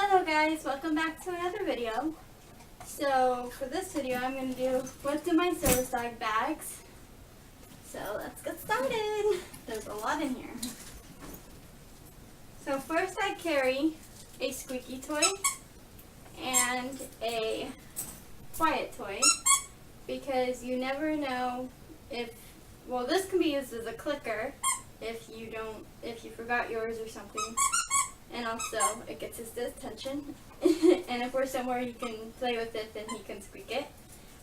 Hello guys, welcome back to another video. So for this video I'm going to do what's in my service dog bags. So let's get started. There's a lot in here. So first I carry a squeaky toy and a quiet toy because you never know if, well, this can be used as a clicker if you forgot yours or something. And also, it gets his attention. And if we're somewhere he can play with it, then he can squeak it.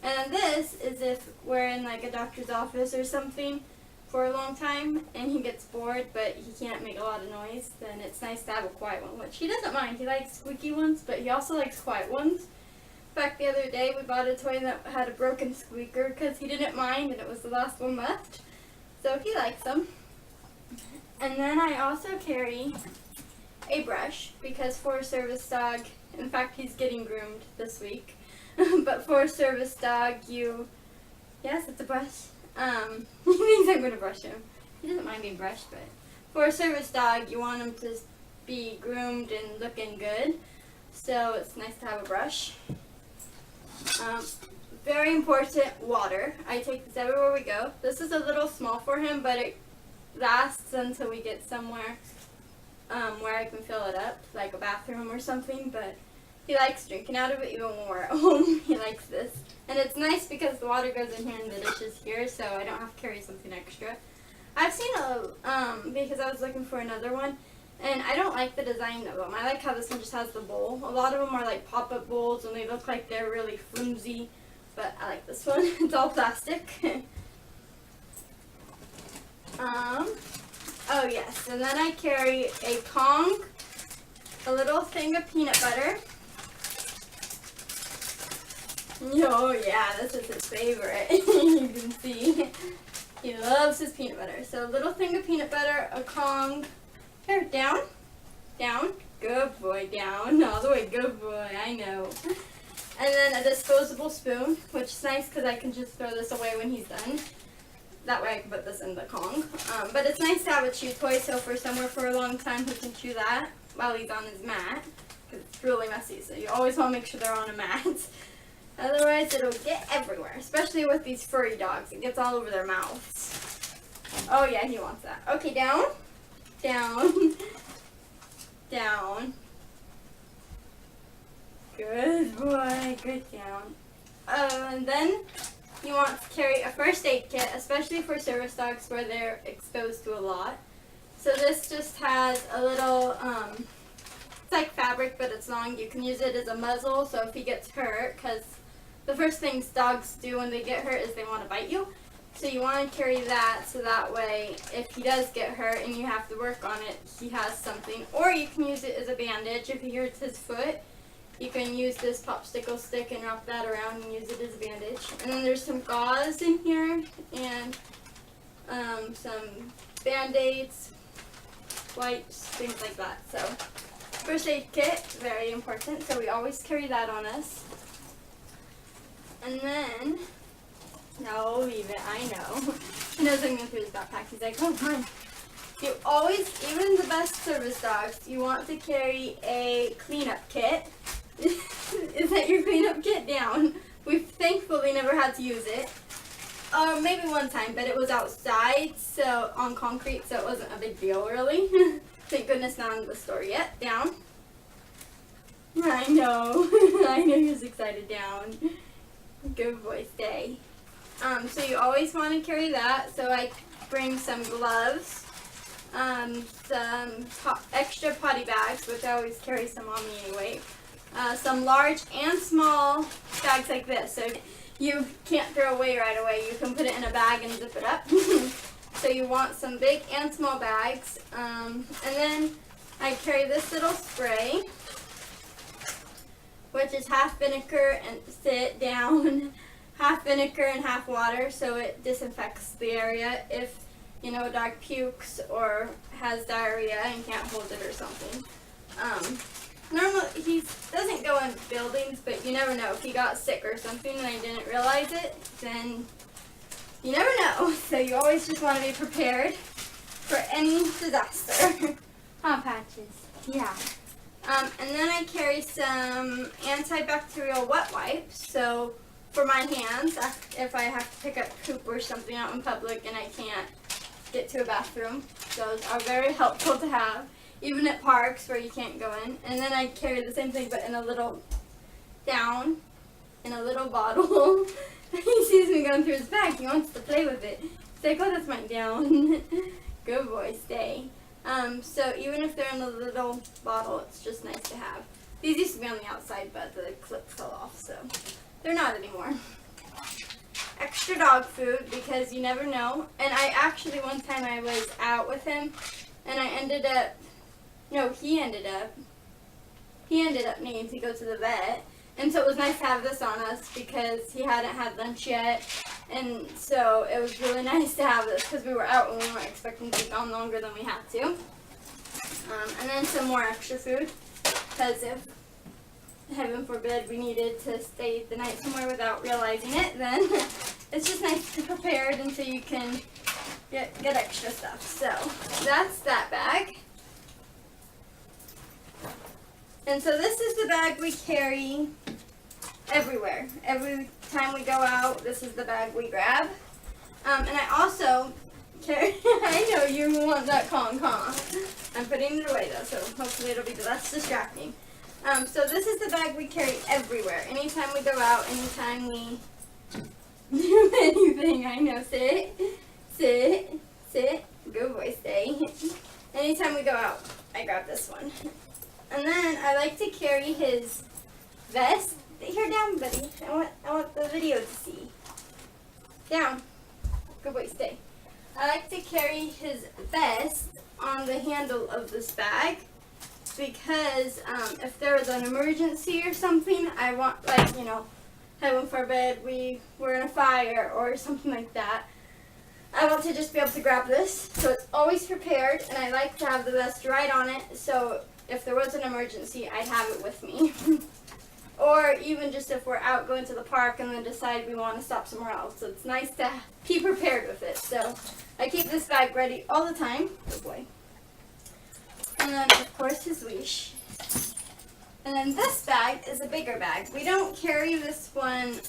And this is if we're in like a doctor's office or something for a long time and he gets bored but he can't make a lot of noise, then it's nice to have a quiet one, which he doesn't mind. He likes squeaky ones, but he also likes quiet ones. In fact, the other day we bought a toy that had a broken squeaker because he didn't mind and it was the last one left. So he likes them. And then I also carry a brush because for a service dog, in fact he's getting groomed this week, but for a service dog yes, it's a brush. He thinks I'm going to brush him. He doesn't mind being brushed, but for a service dog you want him to be groomed and looking good, so it's nice to have a brush. Very important, water. I take this everywhere we go. This is a little small for him, but it lasts until we get somewhere where I can fill it up, like a bathroom or something, but he likes drinking out of it even when we're at home. He likes this. And it's nice because the water goes in here and the dish is here, so I don't have to carry something extra. I've seen because I was looking for another one, and I don't like the design of them. I like how this one just has the bowl. A lot of them are like pop-up bowls and they look like they're really flimsy, but I like this one. It's all plastic. Oh yes, and then I carry a Kong, a little thing of peanut butter. Oh yeah, this is his favorite. You can see. He loves his peanut butter. So a little thing of peanut butter, a Kong. Here, down, down, good boy, down, all the way, good boy, I know. And then a disposable spoon, which is nice because I can just throw this away when he's done. That way I can put this in the Kong. But it's nice to have a chew toy, so if we're somewhere for a long time, he can chew that while he's on his mat. Because it's really messy, so you always want to make sure they're on a mat. Otherwise, it'll get everywhere, especially with these furry dogs. It gets all over their mouths. Oh yeah, he wants that. Okay, down, down, down. Good boy, good down. And then you want to carry a first aid kit, especially for service dogs where they're exposed to a lot. So this just has a little, it's like fabric, but it's long. You can use it as a muzzle, so if he gets hurt, because the first things dogs do when they get hurt is they want to bite you. So you want to carry that, so that way if he does get hurt and you have to work on it, he has something. Or you can use it as a bandage. If he hurts his foot, you can use this popsicle stick and wrap that around and use it as a bandage. And then there's some gauze in here and some band-aids, wipes, things like that. So first aid kit, very important. So we always carry that on us. And then, no, leave it, I know. He knows I'm going through his backpack. He's like, oh, come on. You always, even the best service dogs, you want to carry a cleanup kit. Is that your cleanup kit? Down. We've thankfully never had to use it. Maybe one time, but it was outside, so on concrete, so it wasn't a big deal really. Thank goodness not in the store yet. Down. I know. I know he's excited. Down. Good boy, stay. So you always want to carry that. So I bring some gloves. Some extra potty bags, which I always carry some on me anyway. Some large and small bags like this, so you can't throw away right away. You can put it in a bag and zip it up. So you want some big and small bags. And then I carry this little spray, which is half vinegar and sit down, half vinegar and half water, so it disinfects the area if a dog pukes or has diarrhea and can't hold it or something. Normally, he doesn't go in buildings, but you never know. If he got sick or something and I didn't realize it, then you never know. So you always just want to be prepared for any disaster. Huh, Patches? Yeah. And then I carry some antibacterial wet wipes. So for my hands, if I have to pick up poop or something out in public and I can't get to a bathroom, those are very helpful to have, even at parks where you can't go in. And then I carry the same thing but in a little bottle. He sees me going through his bag. He wants to play with it. He's like, oh, that's my down. Good boy, stay. So even if they're in a little bottle, it's just nice to have. These used to be on the outside, but the clip fell off, so they're not anymore. Extra dog food, because you never know. And I actually, one time I was out with him, and he ended up needing to go to the vet. And so it was nice to have this on us because he hadn't had lunch yet. And so it was really nice to have this because we were out and we weren't expecting to be gone longer than we had to. And then some more extra food because if, heaven forbid, we needed to stay the night somewhere without realizing it, then it's just nice to be prepared until you can get extra stuff. So that's that bag. And so this is the bag we carry everywhere. Every time we go out, this is the bag we grab. And I also carry, I know you want that Kong Kong. I'm putting it away though, so hopefully it'll be less distracting. So this is the bag we carry everywhere. Anytime we go out, anytime we do anything, I know, sit, good boy, stay. Anytime we go out, I grab this one. And then I like to carry his vest. Here, down, buddy. I want the video to see. Down. Good boy, stay. I like to carry his vest on the handle of this bag because if there was an emergency or something, I want, like, you know, heaven forbid we were in a fire or something like that. I want to just be able to grab this, so it's always prepared, and I like to have the vest right on it, so if there was an emergency, I'd have it with me. Or even just if we're out going to the park and then decide we want to stop somewhere else. So it's nice to be prepared with it. So I keep this bag ready all the time. Good boy. And then, of course, his leash. And then this bag is a bigger bag. We don't carry this one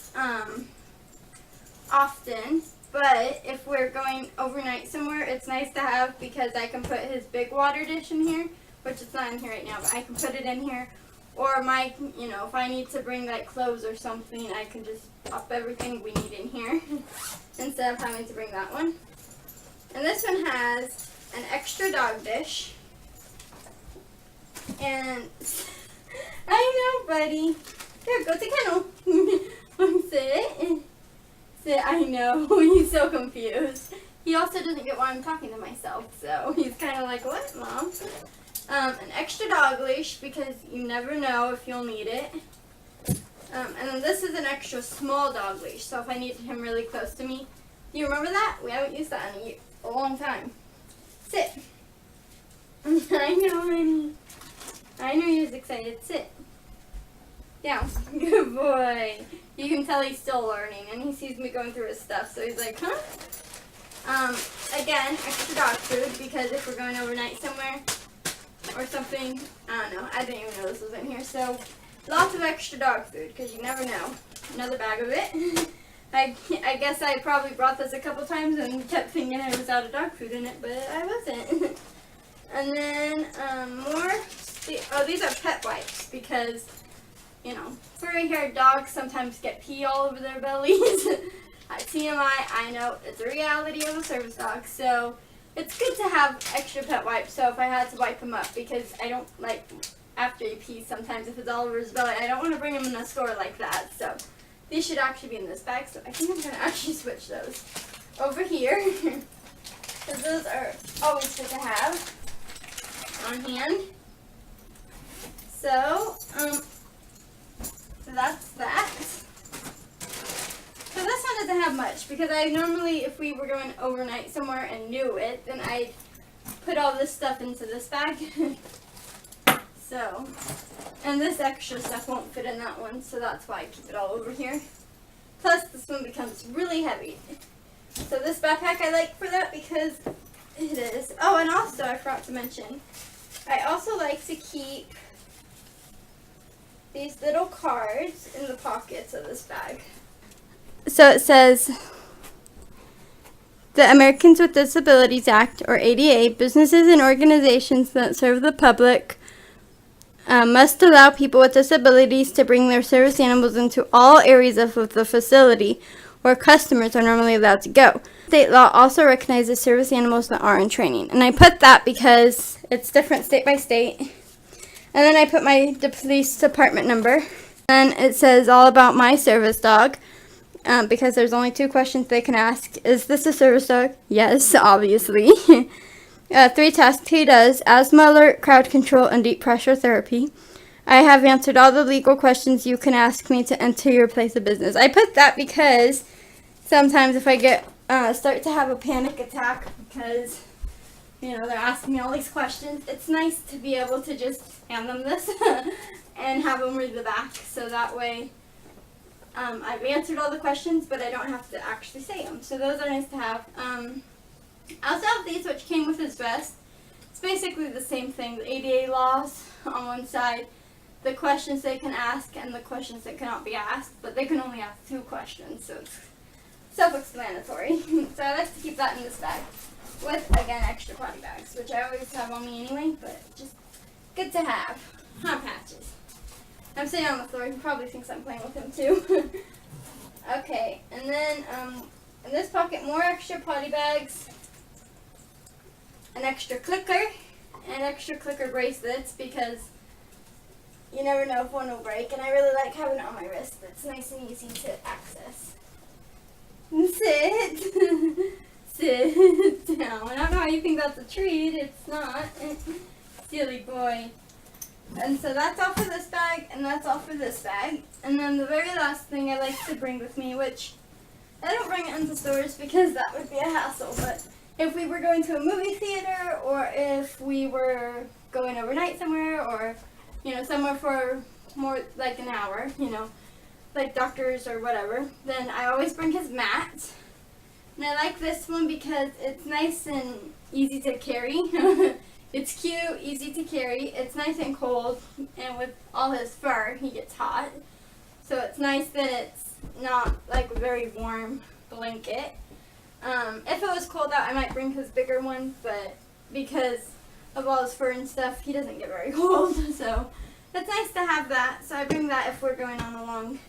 often. But if we're going overnight somewhere, it's nice to have because I can put his big water dish in here. Which it's not in here right now, but I can put it in here. Or my, you know, if I need to bring like clothes or something, I can just pop everything we need in here instead of having to bring that one. And this one has an extra dog dish. And I know, buddy. There, go to kennel. Sit. Sit, I know. He's so confused. He also doesn't get why I'm talking to myself, so he's kind of like, what, Mom? An extra dog leash because you never know if you'll need it. And then this is an extra small dog leash, so if I need him really close to me. Do you remember that? We haven't used that in a long time. Sit. I know, honey. I know he was excited. Sit. Down. Good boy. You can tell he's still learning, and he sees me going through his stuff, so he's like, huh? Again, extra dog food because if we're going overnight somewhere, or something, I don't know, I didn't even know this was in here, so lots of extra dog food, because you never know. Another bag of it. I guess I probably brought this a couple times and kept thinking I was out of dog food in it, but I wasn't. And then, these are pet wipes, because, you know, furry-haired dogs sometimes get pee all over their bellies. TMI, I know, it's a reality of a service dog, so it's good to have extra pet wipes, so if I had to wipe him up, because I don't like, after he pees sometimes, if it's all over his belly, I don't want to bring him in a store like that, so these should actually be in this bag, so I think I'm going to actually switch those over here, because those are always good to have on hand. So that's that. So this one doesn't have much because I normally, if we were going overnight somewhere and knew it, then I'd put all this stuff into this bag. So, and this extra stuff won't fit in that one, so that's why I keep it all over here. Plus, this one becomes really heavy. So this backpack I like for that because it is. Oh, and also I forgot to mention, I also like to keep these little cards in the pockets of this bag. So it says, the Americans with Disabilities Act, or ADA, businesses and organizations that serve the public must allow people with disabilities to bring their service animals into all areas of the facility where customers are normally allowed to go. State law also recognizes service animals that are in training. And I put that because it's different state by state. And then I put the police department number. And it says all about my service dog. Because there's only 2 questions they can ask. Is this a service dog? Yes, obviously. 3 tasks he does: asthma alert, crowd control, and deep pressure therapy. I have answered all the legal questions you can ask me to enter your place of business. I put that because sometimes if I start to have a panic attack because, they're asking me all these questions, it's nice to be able to just hand them this and have them read the back. So that way I've answered all the questions, but I don't have to actually say them. So those are nice to have. I also have these, which came with his vest. It's basically the same thing. The ADA laws on one side, the questions they can ask, and the questions that cannot be asked. But they can only ask 2 questions, so it's self-explanatory. So I like to keep that in this bag with, again, extra potty bags, which I always have on me anyway, but just good to have. Hot patches. I'm sitting on the floor. He probably thinks I'm playing with him too. Okay, and then in this pocket, more extra potty bags, an extra clicker, and extra clicker bracelets because you never know if one will break, and I really like having it on my wrist. It's nice and easy to access. Sit. Sit down. I don't know why you think that's a treat. It's not. Silly boy. And so that's all for this bag, and that's all for this bag. And then the very last thing I like to bring with me, which I don't bring it into stores because that would be a hassle, but if we were going to a movie theater, or if we were going overnight somewhere, or, somewhere for more like an hour, like doctors or whatever, then I always bring his mat. And I like this one because it's nice and easy to carry. It's cute, easy to carry. It's nice and cold, and with all his fur, he gets hot. So it's nice that it's not like a very warm blanket. If it was cold out, I might bring his bigger one, but because of all his fur and stuff, he doesn't get very cold. So it's nice to have that. So I bring that if we're going on a long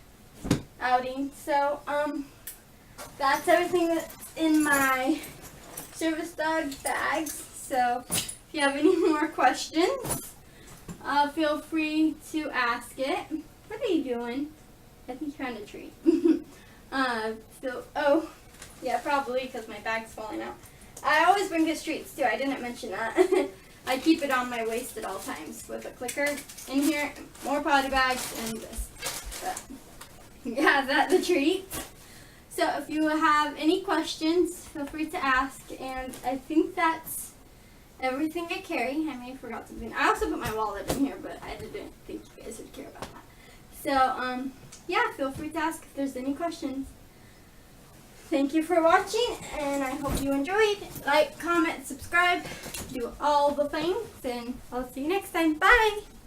outing. So that's everything that's in my service dog bags. So if you have any more questions, feel free to ask it. What are you doing? I think you're trying to treat. Oh, yeah, probably because my bag's falling out. I always bring his treats too. I didn't mention that. I keep it on my waist at all times with a clicker in here, more potty bags, and this. But, yeah, that's the treat. So if you have any questions, feel free to ask. And I think that's everything I carry. I may have forgot something. I also put my wallet in here, but I didn't think you guys would care about that. So, yeah, feel free to ask if there's any questions. Thank you for watching, and I hope you enjoyed. Like, comment, subscribe, do all the things, and I'll see you next time. Bye!